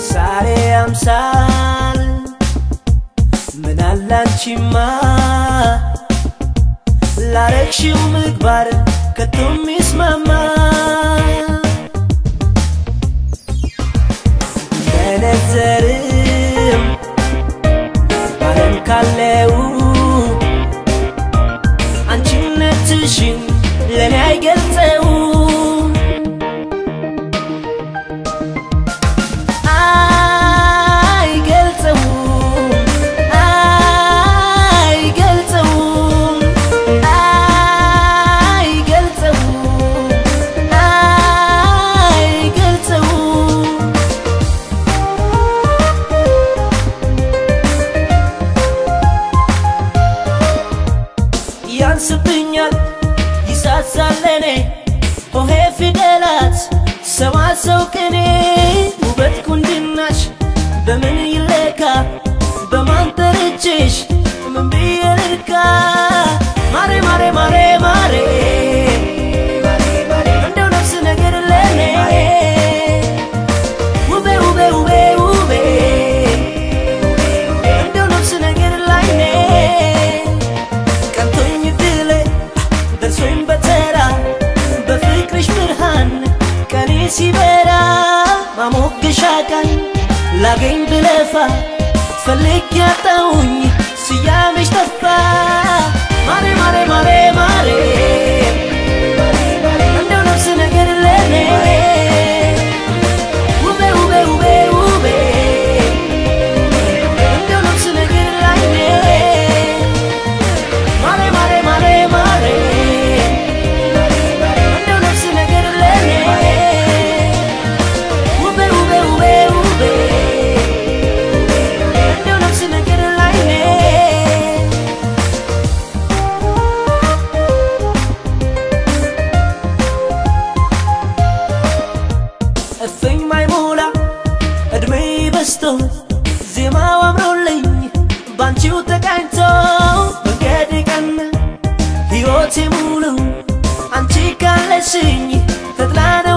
ሳሬ አምሳል ምን አላንቺማ ላረግሽው ምግባር ከቶም ይስማማ በነዘርም ባለም ካለው አንቺነትሽን ለኔ አይገልጸው ያንስብኛል ይሳሳለኔ ሆሄ ፊደላት ሰዋሰው ከኔ ውበት ቁንጅናሽ በምን ይለካ በማን ጠርቼሽ ምን ብዬ ልርካ ማሬ ማሬ ማሬ ማሬ እንደው ነፍስ ነገር ለኔ ውቤ ውቤ ውቤ ውቤ እንደው ነፍስ ነገር ላይኔ ደርሶኝ በተራ በፍቅርሽ ብርሃን ቀኔ ሲበራ ማሞገሻ ቃል ላገኝ ብለፋ ፈልግ ያጣውኝ ስያሜሽ ጠፋ ማሬ ማሬ ማሬ ማሬ እንደው ነፍስ ነገር ለኔ ውቤ ውቤ ውቤ ውቤ እንደው ነፍስ ነገር ላይኔ ማሬ ማሬ ማሬ ማሬ እፍኝ ማይሞላ እድሜ በስቶ ዜማው አምሮልኝ ባንቺው ተቃኝቶ መንገዴ ቀና ሕይወቴ ሙሉ አንቺ ካለሽኝ ተድላ ነው